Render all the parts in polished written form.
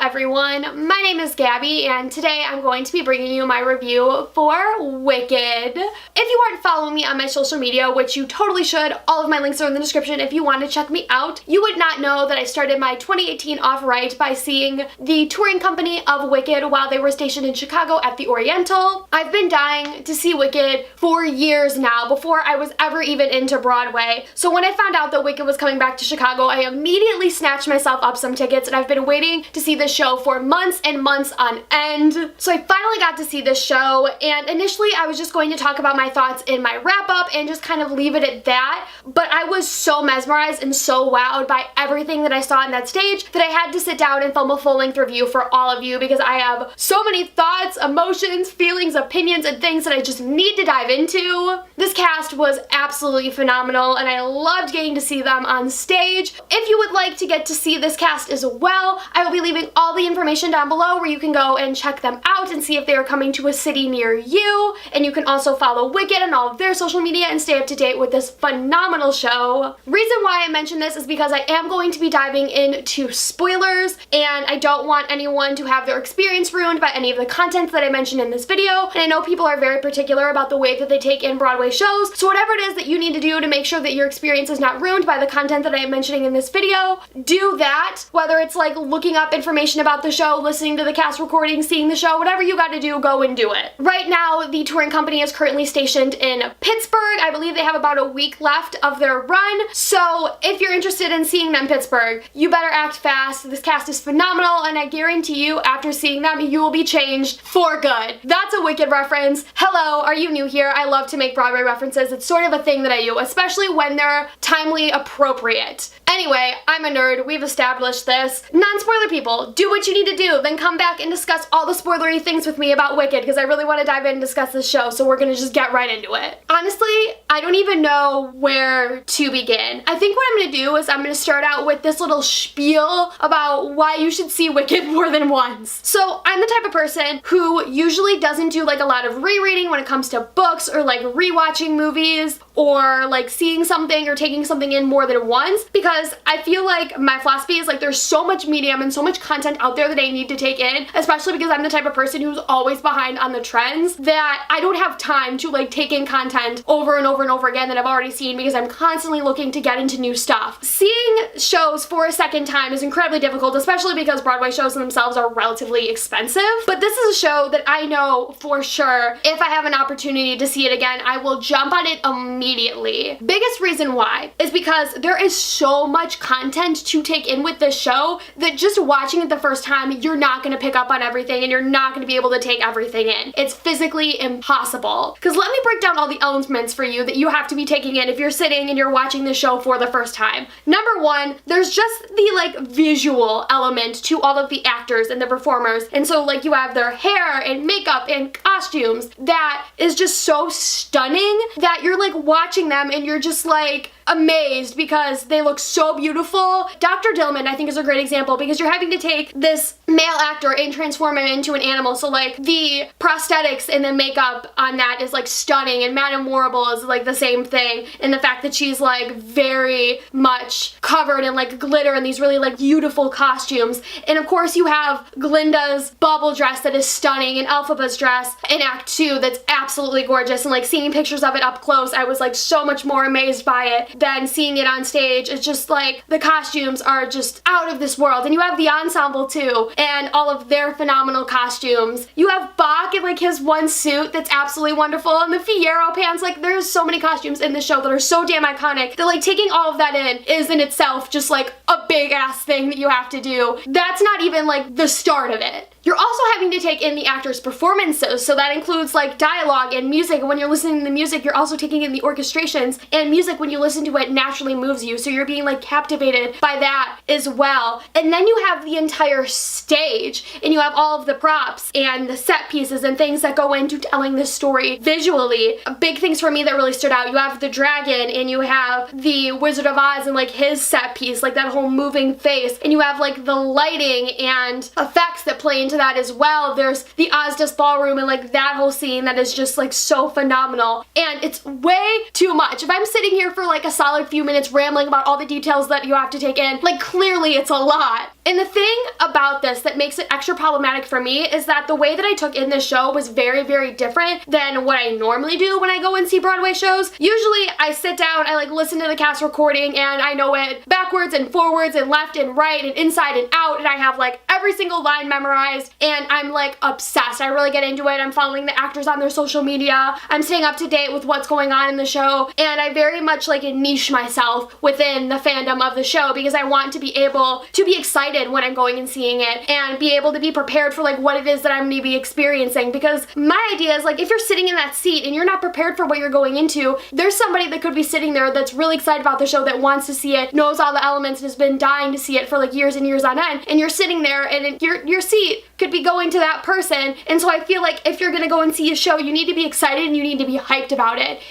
everyone, my name is Gabby and today I'm going to be bringing you my review for Wicked. If you aren't following me on my social media, which you totally should, all of my links are in the description if you want to check me out, you would not know that I started my 2018 off right by seeing the touring company of Wicked while they were stationed in Chicago at the Oriental. I've been dying to see Wicked for years now, before I was ever even into Broadway. So when I found out that Wicked was coming back to Chicago, I immediately snatched myself up some tickets and I've been waiting to see this show for months and months on end. So I finally got to see this show, and initially I was just going to talk about my thoughts in my wrap up and just kind of leave it at that, but I was so mesmerized and so wowed by everything that I saw on that stage that I had to sit down and film a full-length review for all of you because I have so many thoughts, emotions, feelings, opinions, and things that I just need to dive into. This cast was absolutely phenomenal and I loved getting to see them on stage. If you would like to get to see this cast as well, I will be leaving all the information down below where you can go and check them out and see if they are coming to a city near you. And you can also follow Wicked on all of their social media and stay up to date with this phenomenal show. Reason why I mention this is because I am going to be diving into spoilers and I don't want anyone to have their experience ruined by any of the content that I mentioned in this video. And I know people are very particular about the way that they take in Broadway shows, so whatever it is that you need to do to make sure that your experience is not ruined by the content that I am mentioning in this video, do that. Whether it's like looking up information about the show, listening to the cast recording, seeing the show, whatever you gotta do, go and do it. Right now, the touring company is currently stationed in Pittsburgh. I believe they have about a week left of their run, so if you're interested in seeing them in Pittsburgh, you better act fast. This cast is phenomenal, and I guarantee you, after seeing them, you will be changed for good. That's a Wicked reference. Hello, are you new here? I love to make Broadway references. It's sort of a thing that I do, especially when they're timely appropriate. Anyway, I'm a nerd. We've established this. Non-spoiler people, do what you need to do, then come back and discuss all the spoilery things with me about Wicked, because I really want to dive in and discuss this show, so we're gonna just get right into it. Honestly, I don't even know where to begin. I think what I'm gonna do is I'm gonna start out with this little spiel about why you should see Wicked more than once. So I'm the type of person who usually doesn't do like a lot of rereading when it comes to books or like rewatching movies or like seeing something or taking something in more than once, because I feel like my philosophy is like there's so much medium and so much content out there that I need to take in, especially because I'm the type of person who's always behind on the trends, that I don't have time to like take in content over and over and over again that I've already seen because I'm constantly looking to get into new stuff. Seeing shows for a second time is incredibly difficult, especially because Broadway shows themselves are relatively expensive, but this is a show that I know for sure if I have an opportunity to see it again, I will jump on it immediately. Biggest reason why is because there is so much content to take in with this show that just watching it the first time, you're not gonna pick up on everything and you're not gonna be able to take everything in. It's physically impossible. Because let me break down all the elements for you that you have to be taking in if you're sitting and you're watching the show for the first time. Number one, there's just the like visual element to all of the actors and the performers. And so like you have their hair and makeup and costumes that is just so stunning that you're like watching them and you're just like amazed because they look so beautiful. Dr. Dillman, I think, is a great example because you're having to take this male actor and transform him into an animal. So like the prosthetics and the makeup on that is like stunning, and Madame Warrible is like the same thing, and the fact that she's like very much covered in like glitter and these really like beautiful costumes. And of course you have Glinda's bubble dress that is stunning, and Elphaba's dress in Act 2 that's absolutely gorgeous, and like seeing pictures of it up close, I was like so much more amazed by it than seeing it on stage. It's just like the costumes are just out of this world. And you have the ensemble too, and all of their phenomenal costumes. You have Bach in like his one suit that's absolutely wonderful, and the Fiero pants. Like there's so many costumes in this show that are so damn iconic that like taking all of that in is in itself just like a big ass thing that you have to do. That's not even like the start of it. You're also having to take in the actors' performances, so that includes like dialogue and music, and when you're listening to the music, you're also taking in the orchestrations, and music when you listen to it naturally moves you, so you're being like captivated by that as well. And then you have the entire stage, and you have all of the props and the set pieces and things that go into telling this story visually. Big things for me that really stood out, you have the dragon, and you have the Wizard of Oz and like his set piece, like that whole moving face, and you have like the lighting and effects that play into into that as well. There's the Ozdas ballroom and like that whole scene that is just like so phenomenal, and it's way too much. If I'm sitting here for like a solid few minutes rambling about all the details that you have to take in, like clearly it's a lot. And the thing about this that makes it extra problematic for me is that the way that I took in this show was very, very different than what I normally do when I go and see Broadway shows. Usually I sit down, I like listen to the cast recording, and I know it backwards and forwards and left and right and inside and out, and I have like every single line memorized, and I'm like obsessed. I really get into it. I'm following the actors on their social media. I'm staying up to date with what's going on in the show, and I very much like niche myself within the fandom of the show because I want to be able to be excited when I'm going and seeing it and be able to be prepared for like what it is that I'm going to be experiencing, because my idea is like if you're sitting in that seat and you're not prepared for what you're going into, there's somebody that could be sitting there that's really excited about the show, that wants to see it, knows all the elements, and has been dying to see it for like years and years on end, and you're sitting there and your seat could be going to that person. And so I feel like if you're gonna go and see a show, you need to be excited and you need to be hyped about it.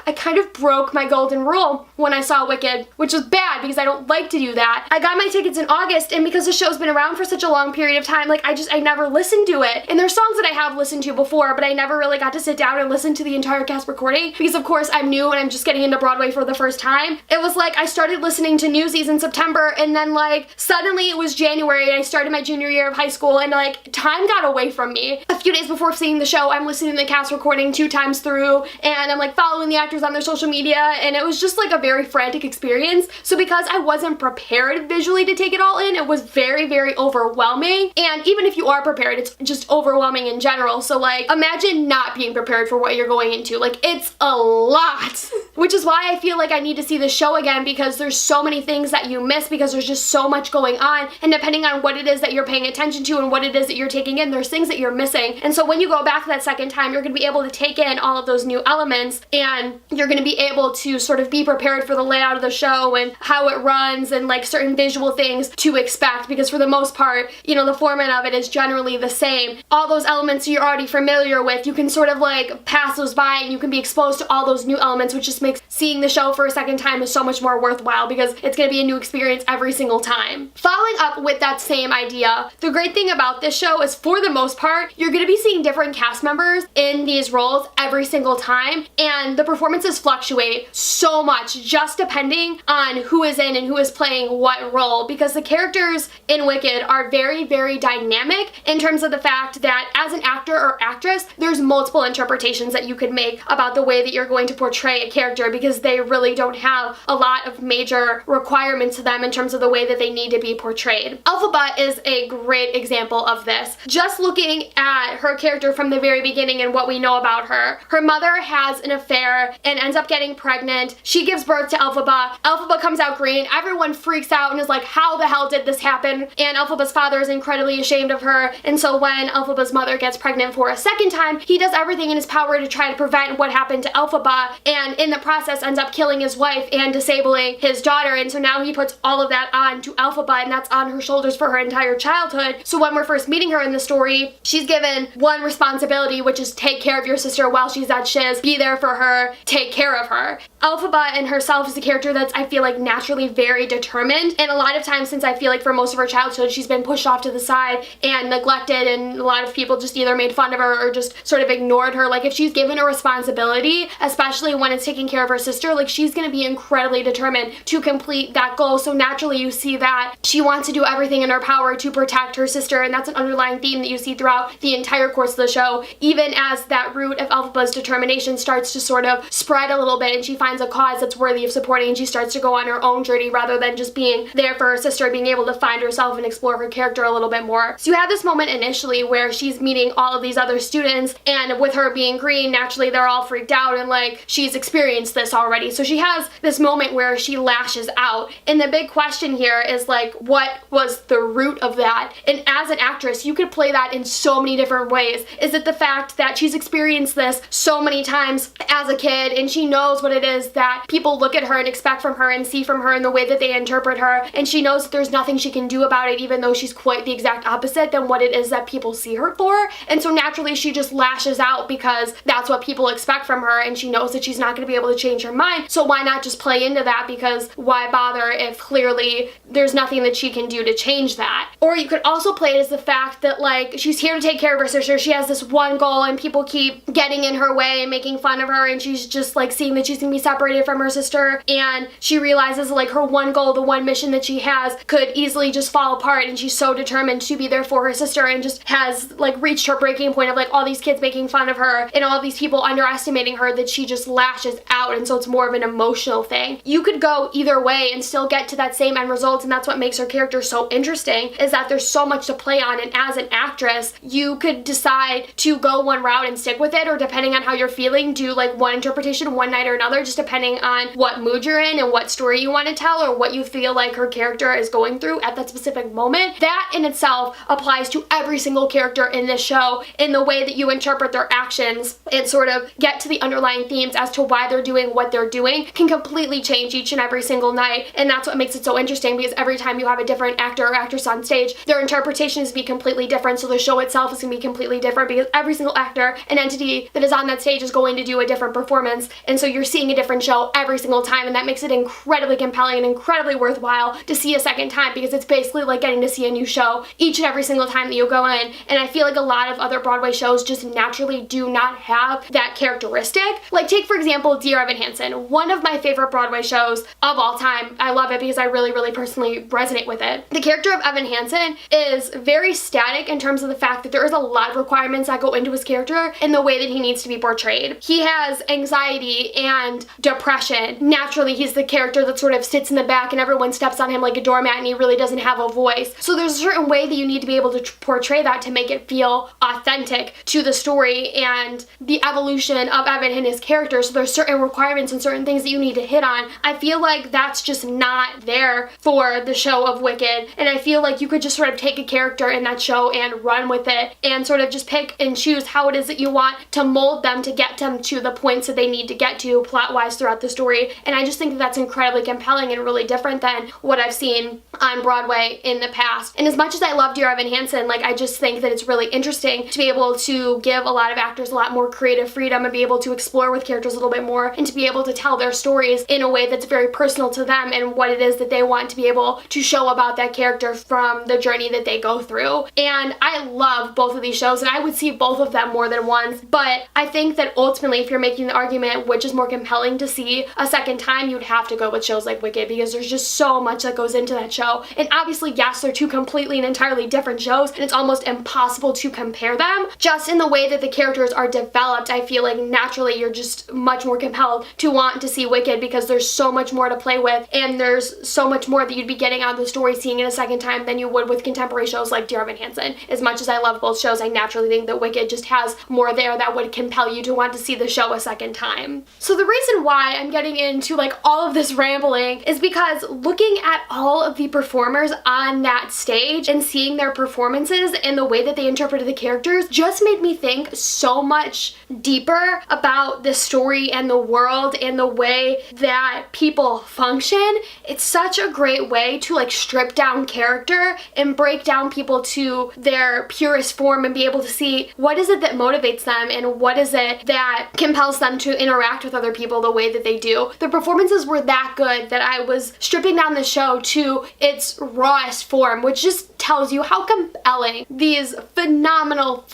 I kind of broke my golden rule when I saw Wicked, which was bad because I don't like to do that. I got my tickets in August, and because the show's been around for such a long period of time, like I never listened to it. And there's songs that I have listened to before, but I never really got to sit down and listen to the entire cast recording because of course I'm new and I'm just getting into Broadway for the first time. It was like I started listening to Newsies in September, and then like suddenly it was January and I started my junior year of high school, and like time got away from me. A few days before seeing the show, I'm listening to the cast recording 2 times through, and I'm like following the actors on their social media, and it was just like a very frantic experience. So because I wasn't prepared visually to take it all in, it was very, very overwhelming. And even if you are prepared, it's just overwhelming in general. So like imagine not being prepared for what you're going into. Like it's a lot. Which is why I feel like I need to see the show again, because there's so many things that you miss because there's just so much going on, and depending on what it is that you're paying attention to and what it is that you're taking in, there's things that you're missing. And so when you go back that second time, you're going to be able to take in all of those new elements, and you're going to be able to sort of be prepared for the layout of the show and how it runs and like certain visual things to expect, because for the most part, you know, the format of it is generally the same. All those elements you're already familiar with, you can sort of like pass those by and you can be exposed to all those new elements, which just makes seeing the show for a second time is so much more worthwhile because it's going to be a new experience every single time. Following up with that same idea, the great thing about this show is for the most part, you're going to be seeing different cast members in these roles every single time, and the performances fluctuate so much just depending on who is in and who is playing what role, because the characters in Wicked are very, very dynamic in terms of the fact that as an actor or actress, there's multiple interpretations that you could make about the way that you're going to portray a character, because they really don't have a lot of major requirements to them in terms of the way that they need to be portrayed. Elphaba is a great example of this. Just looking at her character from the very beginning and what we know about her. Her mother has an affair and ends up getting pregnant. She gives birth to Elphaba. Elphaba comes out green. Everyone freaks out and is like, how the hell did this happen? And Elphaba's father is incredibly ashamed of her. And so when Elphaba's mother gets pregnant for a second time, he does everything in his power to try to prevent what happened to Elphaba, and in the process ends up killing his wife and disabling his daughter. And so now he puts all of that on to Elphaba, and that's on her shoulders for her entire childhood. So when we're first meeting her in the story, she's given one responsibility, which is take care of your sister while she's at shiz, be there for her, take care of her. Elphaba in herself is a character that's, I feel like, naturally very determined, and a lot of times, since I feel like for most of her childhood she's been pushed off to the side and neglected, and a lot of people just either made fun of her or just sort of ignored her. Like if she's given a responsibility, especially when it's taking care of her sister, like she's gonna be incredibly determined to complete that goal. So naturally you see that she wants to do everything in her power to protect her sister, and that's an underlying theme that you see throughout the entire course of the show, even as that root of Elphaba's determination starts to sort of spread a little bit and she finds a cause that's worthy of supporting, and she starts to go on her own journey rather than just being there for her sister, being able to find herself and explore her character a little bit more. So you have this moment initially where she's meeting all of these other students, and with her being green, naturally they're all freaked out and like she's experienced this already. So she has this moment where she lashes out, and the big question here is like, what was the root of that? And as an actress, you could play that in so many different ways. Is it the fact that she's experienced this so many times as a kid and she knows what it is that people look at her and expect from her and see from her in the way that they interpret her, and she knows that there's nothing she can do about it even though she's quite the exact opposite than what it is that people see her for? And so naturally she just lashes out because that's what people expect from her, and she knows that she's not going to be able to change her mind. So why not just play into that, because why bother if clearly there's nothing that she can do to change that? Or you could also play it as the fact that like she's here to take care of her sister, she has this one goal and people keep getting in her way and making fun of her, and she's just like seeing that she's gonna be separated from her sister, and she realizes like her one goal, the one mission that she has could easily easily just fall apart, and she's so determined to be there for her sister, and just has like reached her breaking point of like all these kids making fun of her and all these people underestimating her, that she just lashes out, and so it's more of an emotional thing. You could go either way and still get to that same end result, and that's what makes her character so interesting, is that there's so much to play on, and as an actress, you could decide to go one route and stick with it, or depending on how you're feeling, do like one interpretation one night or another, just depending on what mood you're in and what story you want to tell, or what you feel like her character is going through at that specific moment. That in itself applies to every single character in this show, in the way that you interpret their actions and sort of get to the underlying themes as to why they're doing what they're doing can completely change each and every single night. And that's what makes it so interesting, because every time you have a different actor or actress on stage, their interpretation is to be completely different, so the show itself is going to be completely different, because every single actor and entity that is on that stage is going to do a different performance, and so you're seeing a different show every single time, and that makes it incredibly compelling and incredibly worthwhile to see a second time, because it's basically like getting to see a new show each and every single time that you go in. And I feel like a lot of other Broadway shows just naturally do not have that characteristic. Like, take for example Dear Evan Hansen, one of my favorite Broadway shows of all time. I love it because I really personally resonate with it. The character of Evan Hansen is very static in terms of the fact that there is a lot of requirements that go into his character and the way that he needs to be portrayed. He has anxiety and depression. Naturally, he's the character that sort of sits in the back and everyone steps on him like a doormat, and he really doesn't have a voice. So there's a certain way that you need to be able to portray that to make it feel authentic to the story and the evolution of Evan and his character. So there's certain requirements and certain things that you need to hit on. I feel like that's just not there for the show of Wicked, and I feel like you could just sort of take a character in that show and run with it and sort of just pick and choose how it is that you want to mold them to get them to the points that they need to get to plot-wise throughout the story. And I just think that that's incredibly compelling and really different than what I've seen on Broadway in the past. And as much as I love Dear Evan Hansen, like, I just think that it's really interesting to be able to give a lot of actors a lot more creative freedom and be able to explore with characters a little bit more, and to be able to tell their stories in a way that's very personal to them and what it is that they want to be able to show about that character from the journey that they go through. And I love both of these shows, and I would see both of them more than once, but I think that ultimately, if you're making the argument which is more compelling to see a second time, you'd have to go with shows like Wicked, because there's just so much that goes into that show. And obviously, yes, they're two completely and entirely different shows, and it's almost impossible to compare them. Just in the way that the characters are developed, I feel like naturally you're just much more compelled to want to see Wicked, because there's so much more to play with, and there's so much more that you'd be getting out of the story seeing it a second time than you would with contemporary shows like Dear Evan Hansen. As much as I love both shows, I naturally think that Wicked just has more there that would compel you to want to see the show a second time. So the reason why I'm getting into like all of this rambling is because looking at all of the performers on that stage and seeing their performances and the way that they interpreted the characters just made me think so much deeper about the story and the world and the way that people function. It's such a great way to like strip down character and break down people to their purest form and be able to see what is it that motivates them and what is it that compels them to interact with other people the way that they do. The performances were that good that I was stripping down the show to its rawest form, which just tells you how compelling these phenomenal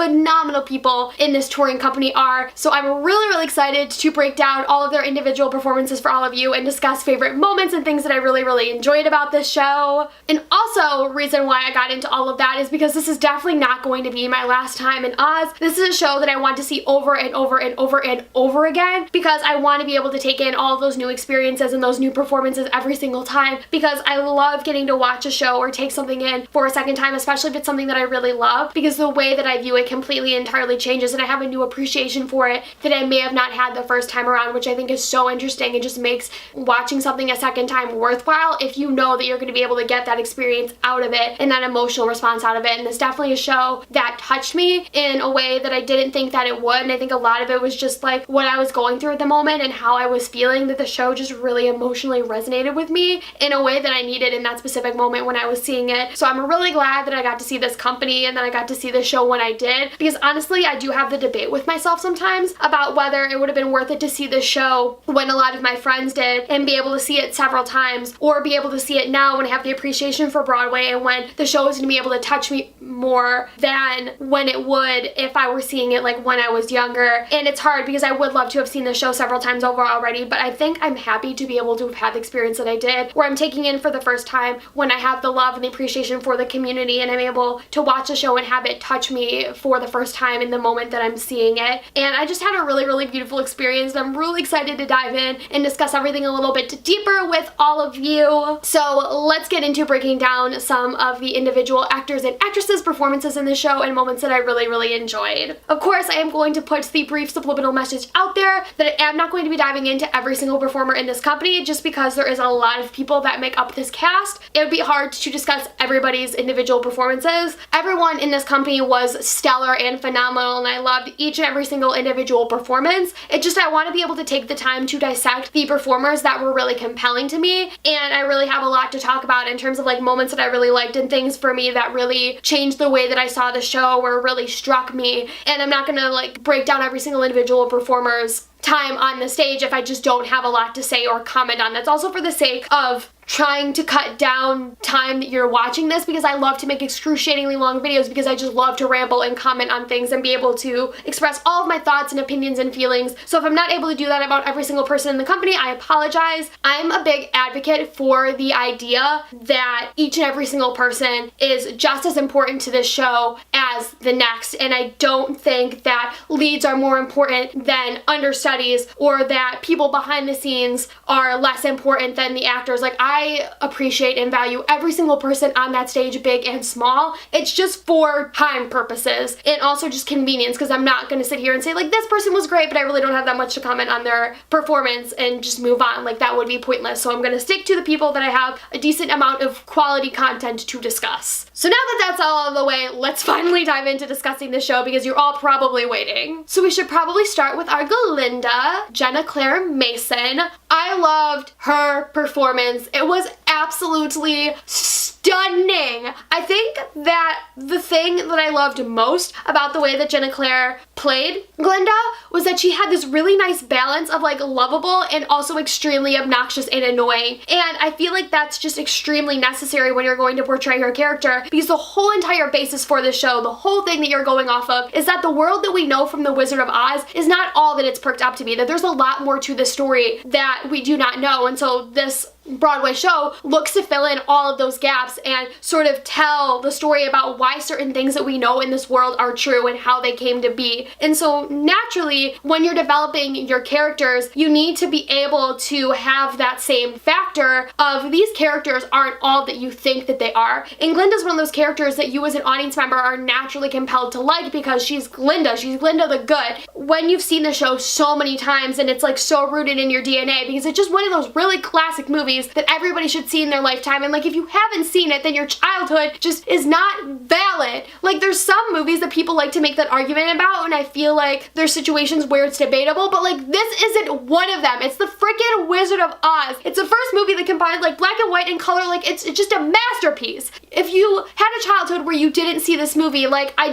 people in this touring company are. So I'm really excited to break down all of their individual performances for all of you and discuss favorite moments and things that I really enjoyed about this show. And also, reason why I got into all of that is because this is definitely not going to be my last time in Oz. This is a show that I want to see over and over again, because I want to be able to take in all of those new experiences and those new performances every single time, because I love getting to watch a show or take something in for a second time, especially if it's something that I really love, because the way that I view it completely entirely changes, and I have a new appreciation for it that I may have not had the first time around, which I think is so interesting. It just makes watching something a second time worthwhile if you know that you're going to be able to get that experience out of it and that emotional response out of it. And it's definitely a show that touched me in a way that I didn't think that it would, and I think a lot of it was just like what I was going through at the moment and how I was feeling, that the show just really emotionally resonated with me in a way that I needed in that specific moment when I was seeing it. So I'm really really glad that I got to see this company and that I got to see the show when I did, because honestly, I do have the debate with myself sometimes about whether it would have been worth it to see this show when a lot of my friends did and be able to see it several times, or be able to see it now when I have the appreciation for Broadway and when the show is going to be able to touch me more than when it would if I were seeing it like when I was younger. And it's hard because I would love to have seen the show several times over already, but I think I'm happy to be able to have had the experience that I did, where I'm taking in for the first time when I have the love and the appreciation for the community and I'm able to watch the show and have it touch me for the first time in the moment that I'm seeing it. And I just had a really, really beautiful experience, and I'm really excited to dive in and discuss everything a little bit deeper with all of you. So let's get into breaking down some of the individual actors and actresses' performances in the show and moments that I really, really enjoyed. Of course, I am going to put the brief subliminal message out there that I am not going to be diving into every single performer in this company, just because there is a lot of people that make up this cast. It would be hard to discuss everybody's individual performances. Everyone in this company was stellar and phenomenal, and I loved each and every single individual performance. It just, I want to be able to take the time to dissect the performers that were really compelling to me, and I really have a lot to talk about in terms of like moments that I really liked and things for me that really changed the way that I saw the show or really struck me. And I'm not gonna like break down every single individual performer's time on the stage if I just don't have a lot to say or comment on. That's also for the sake of trying to cut down time that you're watching this, because I love to make excruciatingly long videos because I just love to ramble and comment on things and be able to express all of my thoughts and opinions and feelings. So if I'm not able to do that about every single person in the company, I apologize. I'm a big advocate for the idea that each and every single person is just as important to this show as the next, and I don't think that leads are more important than understudies, or that people behind the scenes are less important than the actors. Like, I appreciate and value every single person on that stage, big and small. It's just for time purposes and also just convenience, because I'm not going to sit here and say like this person was great but I really don't have that much to comment on their performance and just move on. Like, that would be pointless. So I'm going to stick to the people that I have a decent amount of quality content to discuss. So now that that's all out of the way, let's finally dive into discussing the show, because you're all probably waiting. So we should probably start with our Glinda, Jenna Claire Mason. I loved her performance. It was absolutely stunning. I think that the thing that I loved most about the way that Jenna Claire played Glinda was that she had this really nice balance of like lovable and also extremely obnoxious and annoying. And I feel like that's just extremely necessary when you're going to portray her character, because the whole entire basis for the show, the whole thing that you're going off of, is that the world that we know from The Wizard of Oz is not all that it's perked up to be, that there's a lot more to the story that we do not know. And so this Broadway show looks to fill in all of those gaps and sort of tell the story about why certain things that we know in this world are true and how they came to be. And so naturally, when you're developing your characters, you need to be able to have that same factor of these characters aren't all that you think that they are. And Glinda's one of those characters that you as an audience member are naturally compelled to like, because she's Glinda the good. When you've seen the show so many times and it's like so rooted in your DNA, because it's just one of those really classic movies that everybody should see in their lifetime, and like if you haven't seen it, then your childhood just is not valid. Like, there's some movies that people like to make that argument about, and I feel like there's situations where it's debatable, but like this isn't one of them. It's the freaking Wizard of Oz. It's the first movie that combined like black and white and color. Like, it's just a masterpiece. If you had a childhood where you didn't see this movie, like, I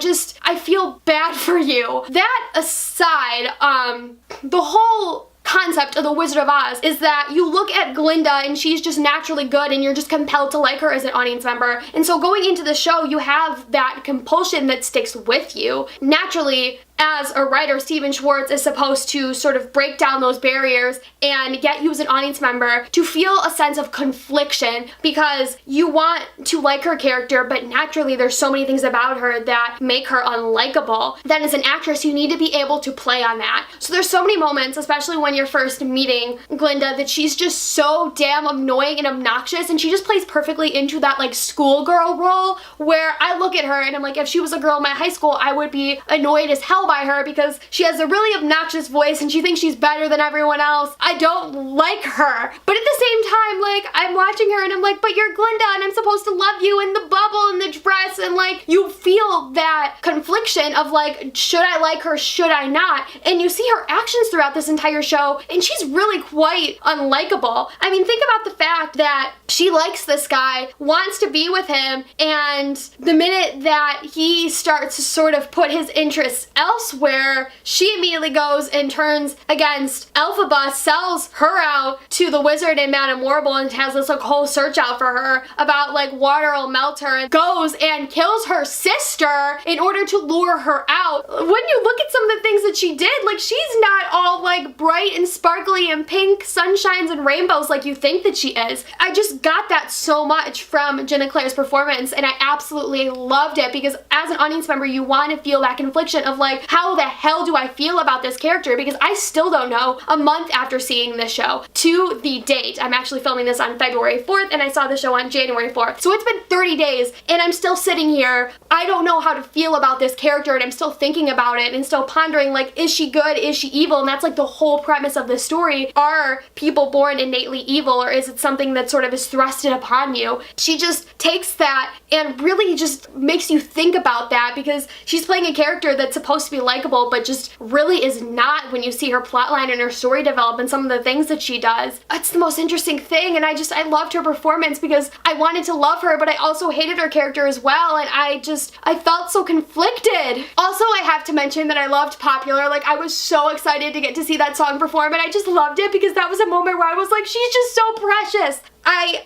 feel bad for you. That aside, the whole concept of The Wizard of Oz is that you look at Glinda and she's just naturally good and you're just compelled to like her as an audience member. And so going into the show, you have that compulsion that sticks with you. Naturally, as a writer, Stephen Schwartz is supposed to sort of break down those barriers and get you as an audience member to feel a sense of confliction, because you want to like her character, but naturally there's so many things about her that make her unlikable. Then as an actress, you need to be able to play on that. So there's so many moments, especially when you're first meeting Glinda, that she's just so damn annoying and obnoxious, and she just plays perfectly into that like schoolgirl role, where I look at her and I'm like, if she was a girl in my high school, I would be annoyed as hell hell by her because she has a really obnoxious voice and she thinks she's better than everyone else. I don't like her. But at the same time, like, I'm watching her and I'm like, but you're Glinda and I'm supposed to love you in the bubble and the dress, and like, you feel that confliction of like, should I like her, should I not? And you see her actions throughout this entire show and she's really quite unlikable. I mean, think about the fact that she likes this guy, wants to be with him, and the minute that he starts to sort of put his interests elsewhere, she immediately goes and turns against Elphaba, sells her out to the wizard and Madame Warble, and has this like whole search out for her about like water will melt her, and goes and kills her sister in order to lure her out. When you look at some of the things that she did, like, she's not all like bright and sparkly and pink sunshines and rainbows like you think that she is. I just got that so much from Jenna Claire's performance, and I absolutely loved it because as an audience member, you want to feel that confliction of like, how the hell do I feel about this character? Because I still don't know a month after seeing this show to the date. I'm actually filming this on February 4th and I saw the show on January 4th. So it's been 30 days and I'm still sitting here. I don't know how to feel about this character and I'm still thinking about it and still pondering like, is she good? Is she evil? And that's like the whole premise of this story. Are people born innately evil, or is it something that sort of is thrusted upon you? She just takes that and really just makes you think about that, because she's playing a character that's supposed to be likable but just really is not when you see her plotline and her story develop and some of the things that she does. It's the most interesting thing, and I loved her performance because I wanted to love her, but I also hated her character as well, and I felt so conflicted. Also, I have to mention that I loved Popular. Like, I was so excited to get to see that song perform, and I just loved it because that was a moment where I was like, she's just so precious. I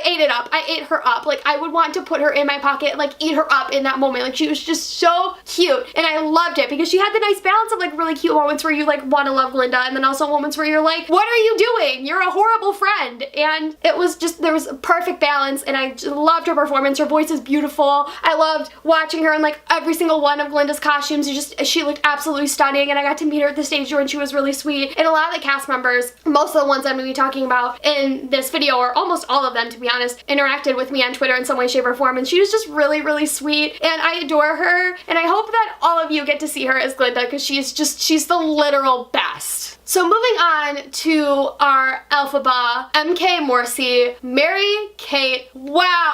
ate it up. I ate her up. Like, I would want to put her in my pocket, like eat her up in that moment. Like, she was just so cute and I loved it because she had the nice balance of like really cute moments where you like want to love Glinda, and then also moments where you're like, what are you doing? You're a horrible friend. And it was just, there was a perfect balance, and I just loved her performance. Her voice is beautiful. I loved watching her in like every single one of Glinda's costumes. She looked absolutely stunning, and I got to meet her at the stage door and she was really sweet. And a lot of the cast members, most of the ones I'm going to be talking about in this video, or almost all of them to be honest, interacted with me on Twitter in some way, shape, or form, and she was just really, really sweet, and I adore her, and I hope that all of you get to see her as Glinda because she's the literal best. So moving on to our Elphaba, MK Morrissey, Mary Kate. Wow,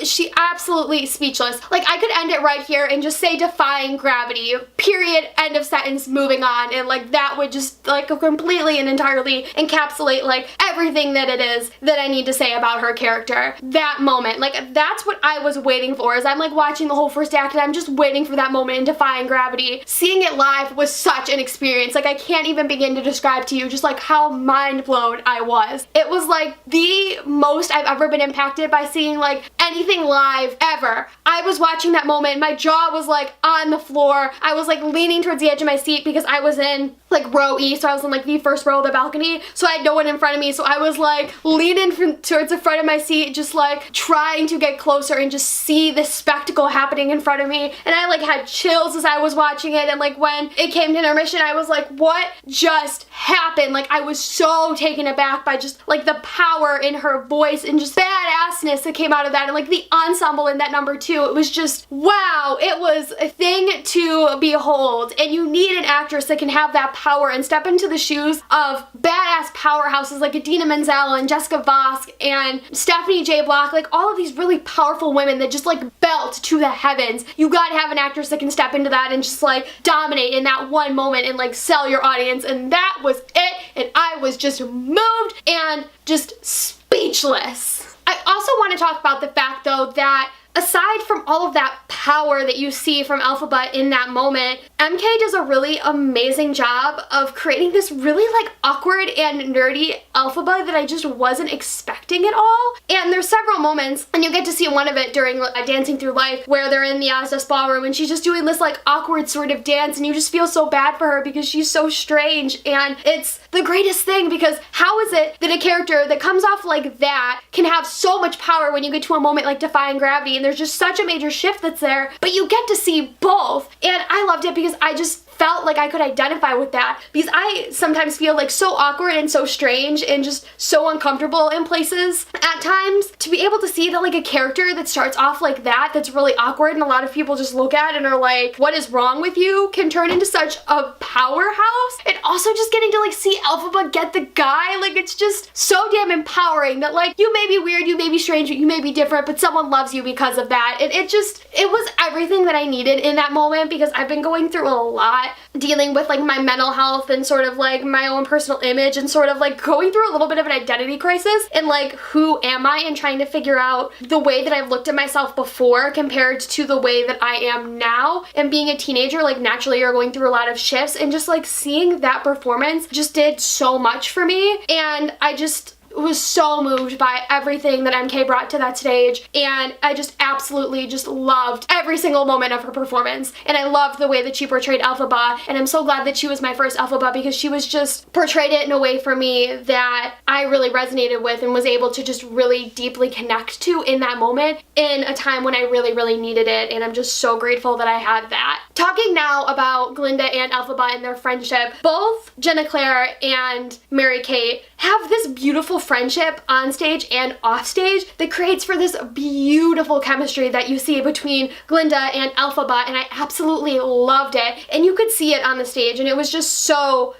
she absolutely speechless. Like, I could end it right here and just say defying gravity, period, end of sentence, moving on, and like that would just like completely and entirely encapsulate like everything that it is that I need to say about her character. That moment, like, that's what I was waiting for, is I'm like watching the whole first act and I'm just waiting for that moment in Defying Gravity. Seeing it live was such an experience. Like, I can't even begin to describe to you just like how mind blown I was. It was like the most I've ever been impacted by seeing like anything live ever. I was watching that moment, my jaw was like on the floor. I was like leaning towards the edge of my seat because I was in like row E, so I was in like the first row of the balcony, so I had no one in front of me, so I was like leaning towards the front of my seat, just like trying to get closer and just see this spectacle happening in front of me. And I like had chills as I was watching it, and like when it came to intermission, I was like, what just happened? Like, I was so taken aback by just like the power in her voice and just badassness that came out of that, and like the ensemble in that number too. It was just, wow, it was a thing to behold, and you need an actress that can have that power and step into the shoes of badass powerhouses like Idina Menzel and Jessica Vosk and Stephanie J. Block, like all of these really powerful women that just like belt to the heavens. You gotta have an actress that can step into that and just like dominate in that one moment and like sell your audience, and that was it, and I was just moved and just speechless. I also want to talk about the fact though that aside from all of that power that you see from Elphaba in that moment, MK does a really amazing job of creating this really like awkward and nerdy Elphaba that I just wasn't expecting at all. And there's several moments, and you get to see one of it during Dancing Through Life, where they're in the Asda ballroom and she's just doing this like awkward sort of dance, and you just feel so bad for her because she's so strange, and it's the greatest thing because how is it that a character that comes off like that can have so much power when you get to a moment like Defying Gravity, and there's just such a major shift that's there, but you get to see both. And I loved it because I just felt like I could identify with that because I sometimes feel like so awkward and so strange and just so uncomfortable in places at times. To be able to see that like a character that starts off like that, that's really awkward and a lot of people just look at and are like, what is wrong with you, can turn into such a powerhouse. And also just getting to like see Elphaba get the guy, like it's just so damn empowering that like you may be weird, you may be strange, you may be different, but someone loves you because of that. And it was everything that I needed in that moment because I've been going through a lot dealing with like my mental health and sort of like my own personal image and sort of like going through a little bit of an identity crisis and like who am I, and trying to figure out the way that I've looked at myself before compared to the way that I am now. And being a teenager, like naturally you're going through a lot of shifts, and just like seeing that performance just did so much for me. And I just was so moved by everything that MK brought to that stage, and I just absolutely just loved every single moment of her performance. And I loved the way that she portrayed Elphaba, and I'm so glad that she was my first Elphaba because she was just portrayed it in a way for me that I really resonated with and was able to just really deeply connect to in that moment in a time when I really, really needed it, and I'm just so grateful that I had that. Talking now about Glinda and Elphaba and their friendship, both Jenna Claire and Mary Kate have this beautiful friendship on stage and off stage that creates for this beautiful chemistry that you see between Glinda and Elphaba, and I absolutely loved it. And you could see it on the stage, and it was just so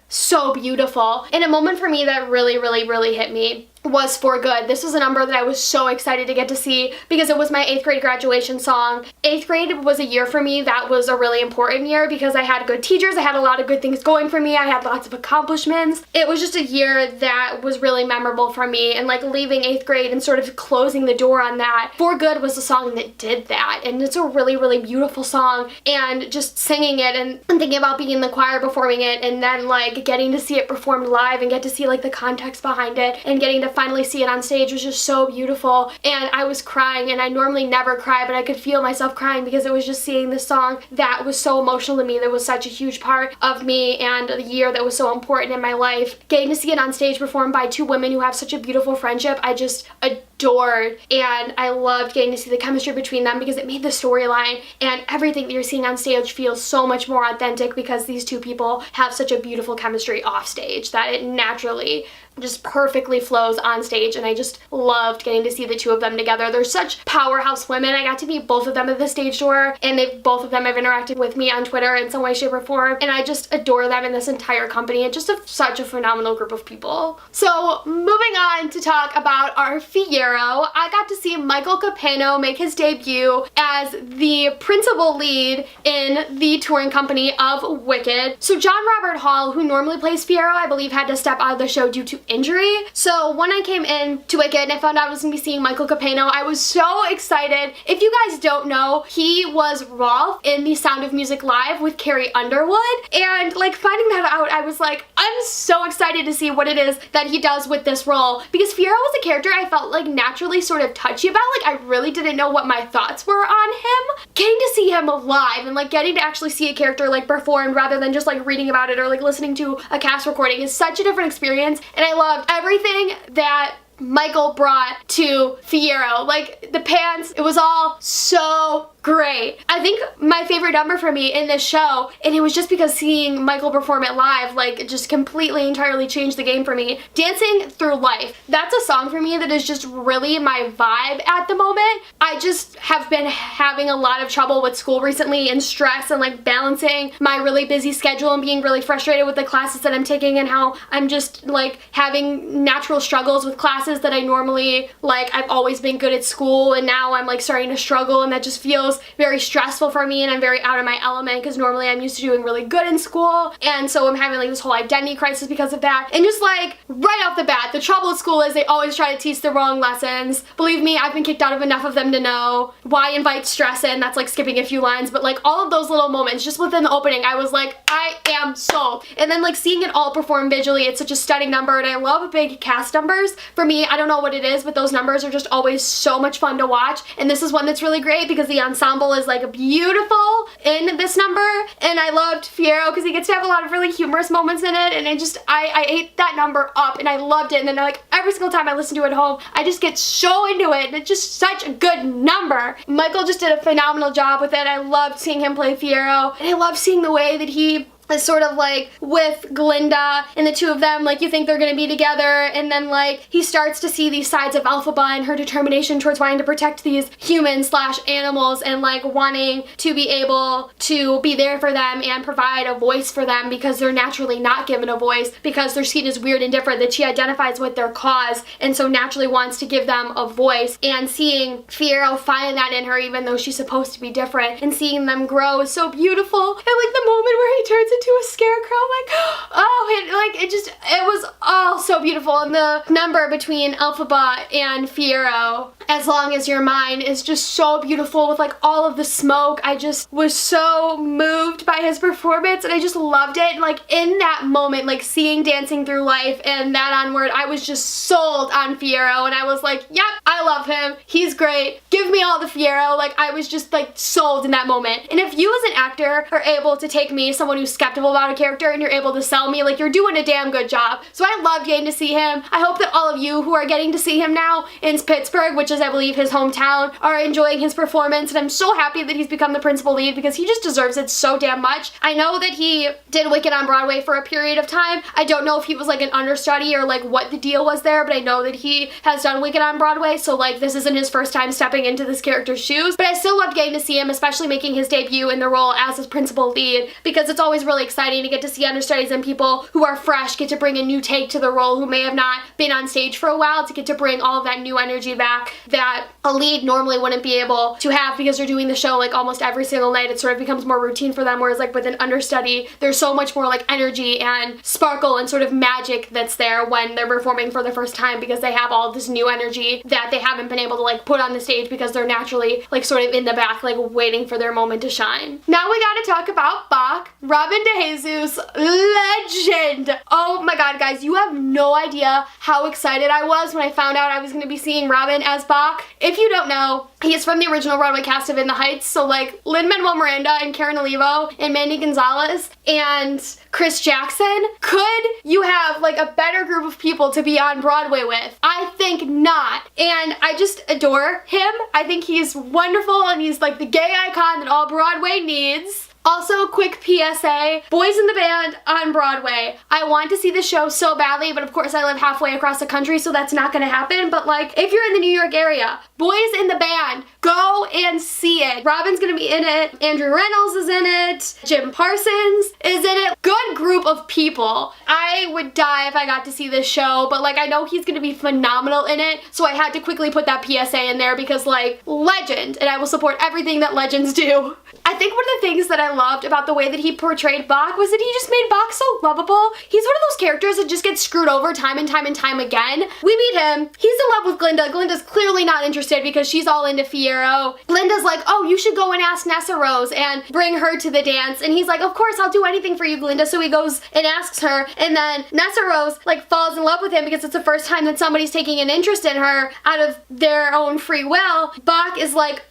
beautiful. And a moment for me that really, really, really hit me was For Good. This was a number that I was so excited to get to see because it was my 8th grade graduation song. 8th grade was a year for me that was a really important year because I had good teachers, I had a lot of good things going for me, I had lots of accomplishments. It was just a year that was really memorable for me, and like leaving 8th grade and sort of closing the door on that, For Good was a song that did that. And it's a really, really beautiful song, and just singing it and thinking about being in the choir performing it, and then like getting to see it performed live and get to see like the context behind it and getting to finally see it on stage was just so beautiful. And I was crying, and I normally never cry, but I could feel myself crying because it was just seeing this song that was so emotional to me, that was such a huge part of me and the year that was so important in my life. Getting to see it on stage performed by two women who have such a beautiful friendship, I just adored, and I loved getting to see the chemistry between them because it made the storyline and everything that you're seeing on stage feel so much more authentic because these two people have such a beautiful chemistry off stage that it naturally just perfectly flows on stage, and I just loved getting to see the two of them together. They're such powerhouse women. I got to meet both of them at the stage door, and both of them have interacted with me on Twitter in some way, shape, or form, and I just adore them in this entire company. It's just such a phenomenal group of people. So moving on to talk about our Fiero, I got to see Michael Capano make his debut as the principal lead in the touring company of Wicked. So John Robert Hall, who normally plays Fiero, I believe had to step out of the show due to injury. So when I came in to Wicked and I found out I was going to be seeing Michael Capano, I was so excited. If you guys don't know, he was Rolf in the Sound of Music Live with Carrie Underwood, and like finding that out, I was like, I'm so excited to see what it is that he does with this role, because Fiero was a character I felt like naturally sort of touchy about. Like I really didn't know what my thoughts were on him. Getting to see him live and like getting to actually see a character like performed rather than just like reading about it or like listening to a cast recording is such a different experience, and I loved everything that Michael brought to Fiero. Like the pants, it was all so great. I think my favorite number for me in this show, and it was just because seeing Michael perform it live, like it just completely entirely changed the game for me. Dancing Through Life. That's a song for me that is just really my vibe at the moment. I just have been having a lot of trouble with school recently and stress and like balancing my really busy schedule and being really frustrated with the classes that I'm taking, and how I'm just like having natural struggles with classes that I normally, like I've always been good at school, and now I'm like starting to struggle, and that just feels very stressful for me, and I'm very out of my element because normally I'm used to doing really good in school, and so I'm having like this whole identity crisis because of that. And just like right off the bat, the trouble with school is they always try to teach the wrong lessons. Believe me, I've been kicked out of enough of them to know why invite stress in. That's like skipping a few lines, but like all of those little moments just within the opening, I was like, I am sold. And then like seeing it all performed visually, it's such a stunning number, and I love big cast numbers. For me, I don't know what it is, but those numbers are just always so much fun to watch, and this is one that's really great because the ensemble is like beautiful in this number, and I loved Fiero because he gets to have a lot of really humorous moments in it, and I ate that number up, and I loved it. And then like every single time I listen to it at home, I just get so into it, and it's just such a good number. Michael just did a phenomenal job with it. I loved seeing him play Fiero, and I loved seeing the way that he is sort of like with Glinda and the two of them, like you think they're gonna be together, and then like he starts to see these sides of Elphaba and her determination towards wanting to protect these humans slash animals and like wanting to be able to be there for them and provide a voice for them because they're naturally not given a voice because they're seen as weird and different, that she identifies with their cause and so naturally wants to give them a voice. And seeing Fiero find that in her even though she's supposed to be different and seeing them grow is so beautiful. And like the moment where he turns into a scarecrow, I'm like, oh, and like it was all so beautiful. And the number between Elphaba and Fiero, As Long As You're Mine, is just so beautiful with like all of the smoke. I just was so moved by his performance and I just loved it. And like in that moment, like seeing Dancing Through Life and that onward, I was just sold on Fiero and I was like, yep, I love him. He's great. Give me all the Fiero. Like I was just like sold in that moment. And if you as an actor are able to take me, someone who's skeptical about a character, and you're able to sell me, like you're doing a damn good job. So I loved getting to see him. I hope that all of you who are getting to see him now in Pittsburgh, which is I believe his hometown, are enjoying his performance. And I'm so happy that he's become the principal lead because he just deserves it so damn much. I know that he did Wicked on Broadway for a period of time. I don't know if he was like an understudy or like what the deal was there, but I know that he has done Wicked on Broadway, so like this isn't his first time stepping into this character's shoes. But I still loved getting to see him, especially making his debut in the role as his principal lead, because it's always really exciting to get to see understudies and people who are fresh get to bring a new take to the role, who may have not been on stage for a while, to get to bring all of that new energy back that a lead normally wouldn't be able to have because they're doing the show like almost every single night. It sort of becomes more routine for them, whereas like with an understudy, there's so much more like energy and sparkle and sort of magic that's there when they're performing for the first time because they have all this new energy that they haven't been able to like put on the stage because they're naturally like sort of in the back like waiting for their moment to shine. Now we gotta talk about Bach, Robin DeJesus, legend. Oh my god, guys, you have no idea how excited I was when I found out I was gonna be seeing Robin as Bach. If you don't know, he is from the original Broadway cast of In the Heights, so like Lin-Manuel Miranda and Karen Olivo and Mandy Gonzalez and Chris Jackson. Could you have like a better group of people to be on Broadway with? I think not. And I just adore him. I think he's wonderful and he's like the gay icon that all Broadway needs. Also, quick PSA, Boys in the Band on Broadway. I want to see the show so badly, but of course I live halfway across the country, so that's not gonna happen. But like, if you're in the New York area, Boys in the Band, go and see it. Robin's gonna be in it, Andrew Reynolds is in it, Jim Parsons is in it. Good group of people. I would die if I got to see this show, but like I know he's gonna be phenomenal in it, so I had to quickly put that PSA in there because like, legend, and I will support everything that legends do. I think one of the things that I loved about the way that he portrayed Bach was that he just made Bach so lovable. He's one of those characters that just gets screwed over time and time and time again. We meet him, he's in love with Glinda. Glinda's clearly not interested because she's all into Fiero. Glinda's like, oh, you should go and ask Nessa Rose and bring her to the dance. And he's like, of course, I'll do anything for you, Glinda. So he goes and asks her, and then Nessa Rose like falls in love with him because it's the first time that somebody's taking an interest in her out of their own free will. Bach is like,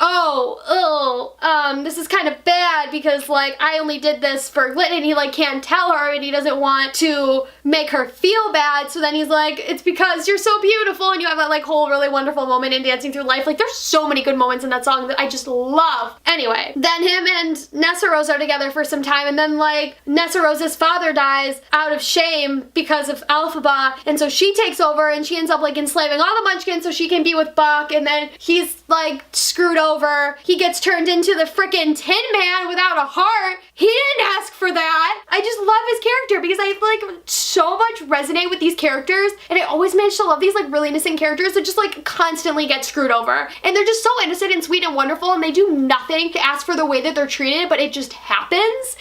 this is kind of bad because like I only did this for Glinda, and he like can't tell her and he doesn't want to make her feel bad. So then he's like, it's because you're so beautiful, and you have that like whole really wonderful moment in Dancing Through Life. Like there's so many good moments in that song that I just love. Anyway, then him and Nessa Rose are together for some time, and then like Nessa Rose's father dies out of shame because of Elphaba, and so she takes over and she ends up like enslaving all the Munchkins so she can be with Bach, and then he's like screwed over. He gets turned into the frickin' Tin Man without a heart. He didn't ask for that. I just love his character because I like so much resonate with these characters, and I always manage to love these like really innocent characters that just like constantly get screwed over, and they're just so innocent and sweet and wonderful, and they do nothing to ask for the way that they're treated, but it just happens.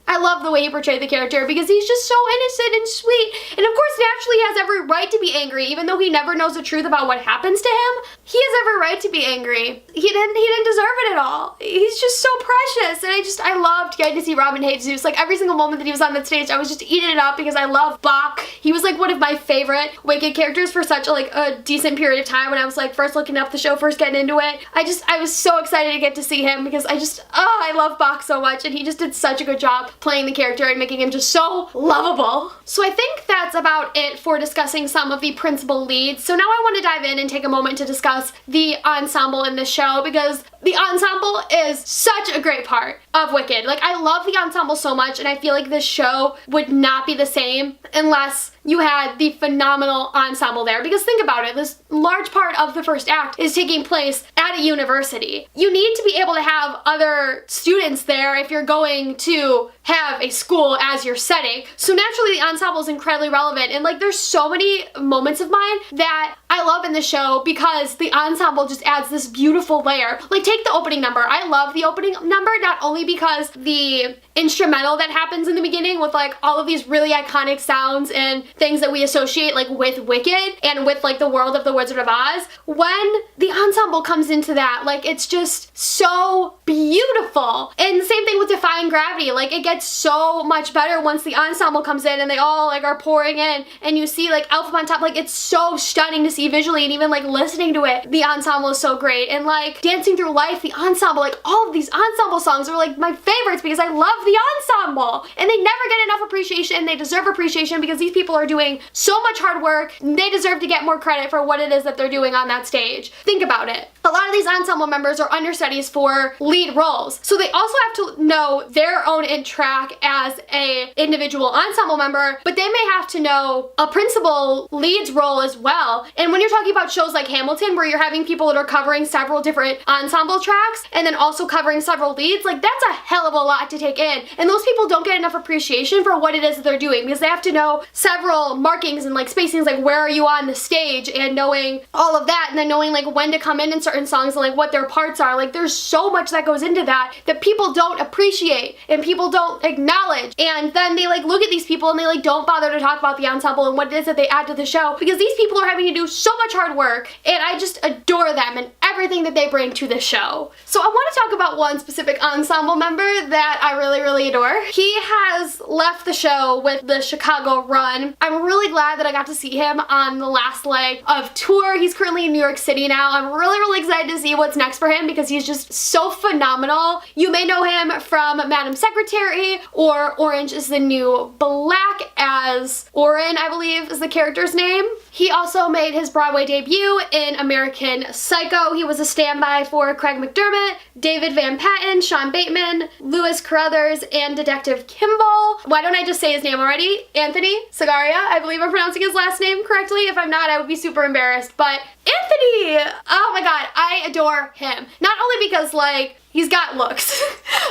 I love the way he portrayed the character because he's just so innocent and sweet, and of course naturally he has every right to be angry even though he never knows the truth about what happens to him. He has every right to be angry. He didn't deserve it at all. He's just so precious, and I loved getting to see Robin DeJesus. Like every single moment that he was on that stage, I was just eating it up because I love Bach. He was like one of my favorite Wicked characters for such a decent period of time when I was like first looking up the show, first getting into it. I was so excited to get to see him because I love Bach so much, and he just did such a good job playing the character and making him just so lovable. So I think that's about it for discussing some of the principal leads. So now I want to dive in and take a moment to discuss the ensemble in this show because the ensemble is such a great part of Wicked. Like, I love the ensemble so much, and I feel like this show would not be the same unless you had the phenomenal ensemble there. Because think about it, this large part of the first act is taking place at a university. You need to be able to have other students there if you're going to have a school as your setting. So naturally the ensemble is incredibly relevant, and like there's so many moments of mine that I love in the show because the ensemble just adds this beautiful layer. Like, take the opening number. I love the opening number, not only because the instrumental that happens in the beginning with like all of these really iconic sounds and things that we associate like with Wicked and with like the world of the Wizard of Oz. When the ensemble comes into that, like it's just so beautiful. And the same thing with Defying Gravity. Like, it gets so much better once the ensemble comes in and they all like are pouring in and you see like Elf on top. Like, it's so stunning to see visually, and even like listening to it, the ensemble is so great. And like Dancing Through Life, the ensemble, like all of these ensemble songs are like my favorites because I love the ensemble, and they never get enough appreciation. They deserve appreciation because these people are doing so much hard work. They deserve to get more credit for what it is that they're doing on that stage. Think about it. A lot of these ensemble members are understudies for lead roles, so they also have to know their own track as a individual ensemble member, but they may have to know a principal lead's role as well. And when you're talking about shows like Hamilton, where you're having people that are covering several different ensemble tracks and then also covering several leads, like that's a hell of a lot to take in. And those people don't get enough appreciation for what it is that they're doing because they have to know several markings and like spacings, like where are you on the stage, and knowing all of that, and then knowing like when to come in certain songs and like what their parts are. Like, there's so much that goes into that people don't appreciate and people don't acknowledge. And then they like look at these people and they like don't bother to talk about the ensemble and what it is that they add to the show because these people are having to do so much hard work, and I just adore them and everything that they bring to the show. So I want to talk about one specific ensemble member that I really, really adore. He has left the show with the Chicago run. I'm really glad that I got to see him on the last leg of tour. He's currently in New York City now. I'm really, really excited to see what's next for him because he's just so phenomenal. You may know him from Madam Secretary or Orange is the New Black as Oren, I believe is the character's name. He also made his Broadway debut in American Psycho. He was a standby for Craig McDermott, David Van Patten, Sean Bateman, Lewis Carruthers, and Detective Kimball. Why don't I just say his name already? Antony Sagaria. I believe I'm pronouncing his last name correctly. If I'm not, I would be super embarrassed. But Antony! Oh my god, I adore him. Not only because, like, he's got looks.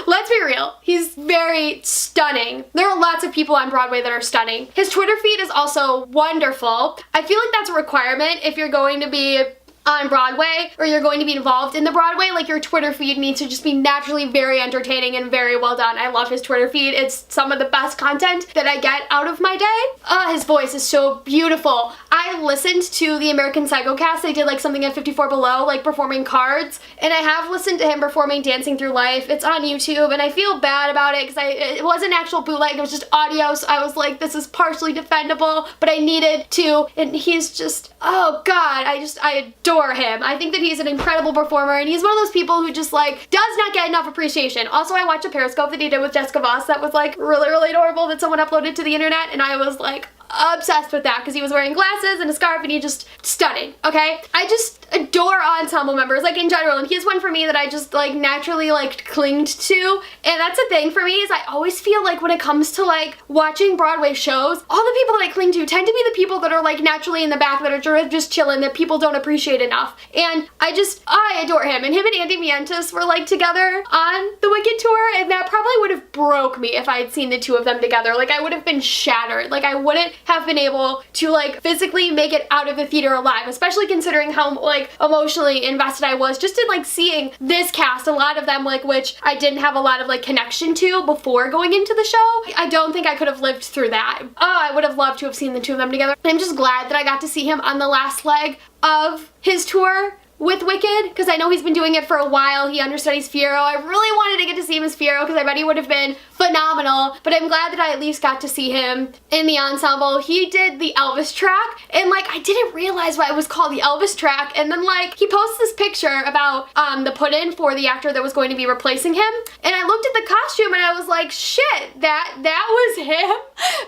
Let's be real. He's very stunning. There are lots of people on Broadway that are stunning. His Twitter feed is also wonderful. I feel like that's a requirement if you're going to be on Broadway or you're going to be involved in the Broadway. Like, your Twitter feed needs to just be naturally very entertaining and very well done. I love his Twitter feed. It's some of the best content that I get out of my day. His voice is so beautiful. I listened to the American Psycho cast. They did like something at 54 Below, like performing cards, and I have listened to him performing Dancing Through Life. It's on YouTube, and I feel bad about it because it wasn't actual bootleg, it was just audio, so I was like, this is partially defendable, but I needed to, and he's just, oh god, I adore him. I think that he's an incredible performer, and he's one of those people who just like does not get enough appreciation. Also, I watched a Periscope that he did with Jessica Voss that was like really, really adorable that someone uploaded to the internet, and I was like obsessed with that because he was wearing glasses and a scarf and he just stunning, okay? I just adore ensemble members, like in general, and he's one for me that I just like naturally like clinged to. And that's a thing for me, is I always feel like when it comes to like watching Broadway shows, all the people that I cling to tend to be the people that are like naturally in the back that are just chilling, that people don't appreciate enough. And I adore him. And him and Andy Mientus were like together on the Wicked tour, and that probably would have broke me if I had seen the two of them together. Like, I would have been shattered. Like, I wouldn't have been able to like physically make it out of the theater alive, especially considering how like emotionally invested I was just in like seeing this cast, a lot of them like which I didn't have a lot of like connection to before going into the show. I don't think I could have lived through that. Oh, I would have loved to have seen the two of them together. I'm just glad that I got to see him on the last leg of his tour with Wicked, because I know he's been doing it for a while. He understudies Fiero. I really wanted to get to see him as Fiero because I bet he would have been phenomenal, but I'm glad that I at least got to see him in the ensemble. He did the Elvis track, and like I didn't realize why it was called the Elvis track, and then like he posts this picture about the put-in for the actor that was going to be replacing him, and I looked at the costume and I was like, shit, that was him,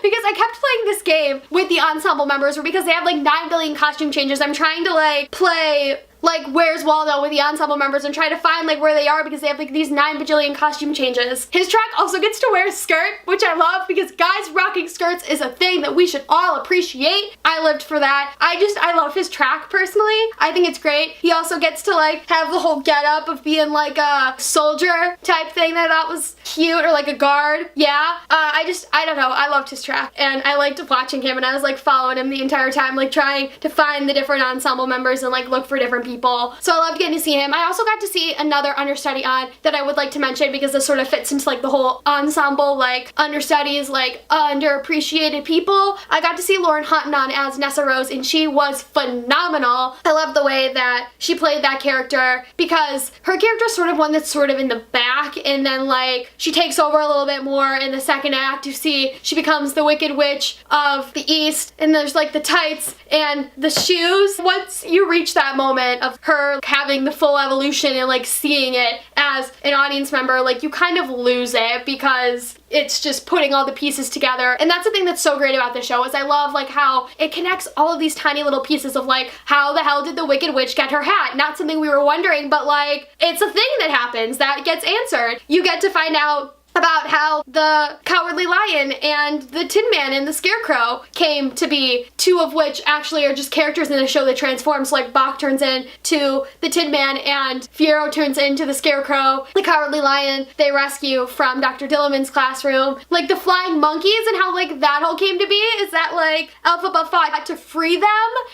because I kept playing this game with the ensemble members, or because they have like 9 billion costume changes, I'm trying to like play like Where's Waldo with the ensemble members and try to find like where they are because they have like these 9 bajillion costume changes. His track also gets to wear a skirt, which I love because guys rocking skirts is a thing that we should all appreciate. I lived for that. I love his track personally. I think it's great. He also gets to like have the whole get up of being like a soldier type thing that I thought was cute, or like a guard. Yeah. I don't know. I loved his track and I liked watching him, and I was like following him the entire time, like trying to find the different ensemble members and like look for different people. So I loved getting to see him. I also got to see another understudy on that I would like to mention because this sort of fits into like the whole ensemble, like understudies, like underappreciated people. I got to see Lauren Hutton on as Nessa Rose, and she was phenomenal. I love the way that she played that character because her character is sort of one that's sort of in the back, and then like she takes over a little bit more in the second act. You see she becomes the Wicked Witch of the East, and there's like the tights and the shoes. Once you reach that moment of her having the full evolution and like seeing it as an audience member, like you kind of lose it because it's just putting all the pieces together. And that's the thing that's so great about this show, is I love like how it connects all of these tiny little pieces of like, how the hell did the Wicked Witch get her hat? Not something we were wondering, but like it's a thing that happens that gets answered. You get to find out about how the Cowardly Lion and the Tin Man and the Scarecrow came to be, two of which actually are just characters in the show that transform. So like Bach turns into the Tin Man and Fiero turns into the Scarecrow. The Cowardly Lion they rescue from Dr. Dilliman's classroom. Like the flying monkeys and how like that all came to be is that like Elphaba fought to free them,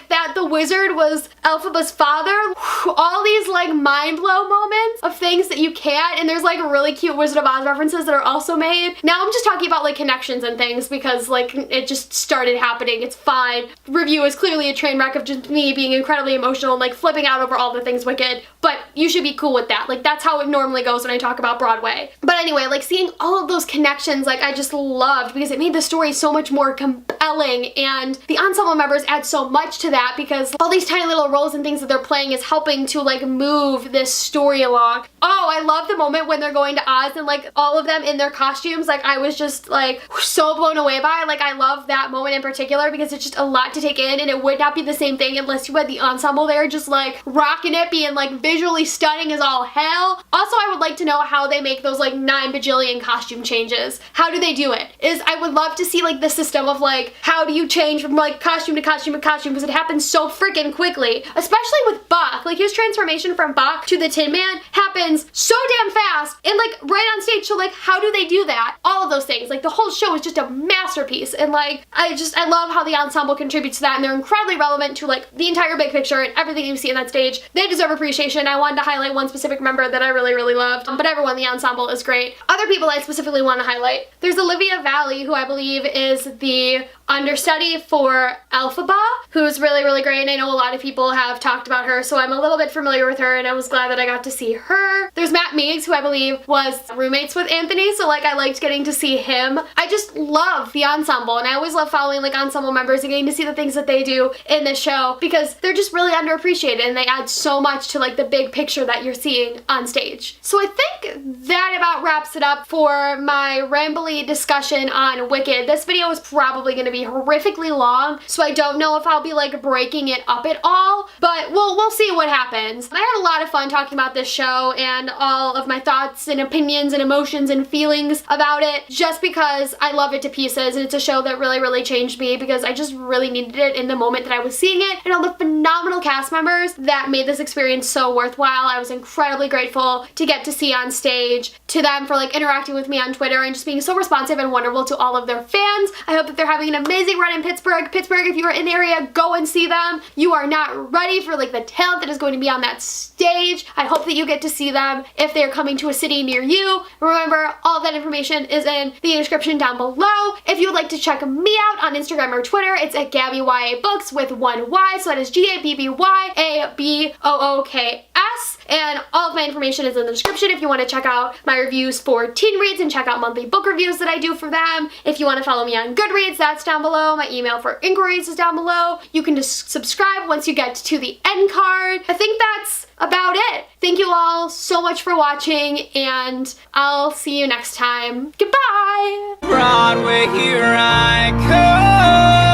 that the wizard was Elphaba's father. All these like mind blow moments of things that you can't, and there's like really cute Wizard of Oz references that are also made. Now I'm just talking about like connections and things because like it just started happening. It's fine. Review is clearly a train wreck of just me being incredibly emotional and like flipping out over all the things Wicked, but you should be cool with that. Like that's how it normally goes when I talk about Broadway. But anyway, like seeing all of those connections, like I just loved because it made the story so much more compelling, and the ensemble members add so much to that because all these tiny little roles and things that they're playing is helping to like move this story along. Oh, I love the moment when they're going to Oz and like all of them in their costumes, like I was just like so blown away by. Like I love that moment in particular because it's just a lot to take in, and it would not be the same thing unless you had the ensemble there just like rocking it, being like visually stunning as all hell. Also, I would like to know how they make those like 9 bajillion costume changes. How do they do it? I would love to see like the system of like how do you change from like costume to costume to costume, because it happens so freaking quickly, especially with Bach. Like his transformation from Bach to the Tin Man happens so damn fast and like right on stage. So like how do they do that? All of those things. Like the whole show is just a masterpiece, and like I love how the ensemble contributes to that, and they're incredibly relevant to like the entire big picture and everything you see in that stage. They deserve appreciation. I wanted to highlight one specific member that I really loved, but everyone in the ensemble is great. Other people I specifically want to highlight. There's Olivia Valli, who I believe is the understudy for Elphaba, who's really great, and I know a lot of people have talked about her, so I'm a little bit familiar with her, and I was glad that I got to see her. There's Matt Meigs, who I believe was roommates with Antony, so like I liked getting to see him. I just love the ensemble, and I always love following like ensemble members and getting to see the things that they do in the show because they're just really underappreciated, and they add so much to like the big picture that you're seeing on stage. So I think that about wraps it up for my rambly discussion on Wicked. This video is probably going to be horrifically long, so I don't know if I'll be like breaking it up at all, but we'll see what happens. I had a lot of fun talking about this show and all of my thoughts and opinions and emotions and feelings about it, just because I love it to pieces, and it's a show that really changed me because I just really needed it in the moment that I was seeing it, and all the phenomenal cast members that made this experience so worthwhile. I was incredibly grateful to get to see on stage, to them for like interacting with me on Twitter and just being so responsive and wonderful to all of their fans. I hope that they're having an amazing run in Pittsburgh. Pittsburgh, if you are in the area, go and see them. You are not ready for like the talent that is going to be on that stage. I hope that you get to see them if they're coming to a city near you. Remember, all of that information is in the description down below. If you would like to check me out on Instagram or Twitter, it's at GabbyYABooks with one Y, so that is GABBYABOOKS, and all of my information is in the description if you want to check out my reviews for teen reads and check out monthly book reviews that I do for them. If you want to follow me on Goodreads, that's down below. My email for inquiries is down below. You can just subscribe once you get to the end card. I think that's about it. Thank you all so much for watching, and I'll see you next time. Goodbye! Broadway, here I come.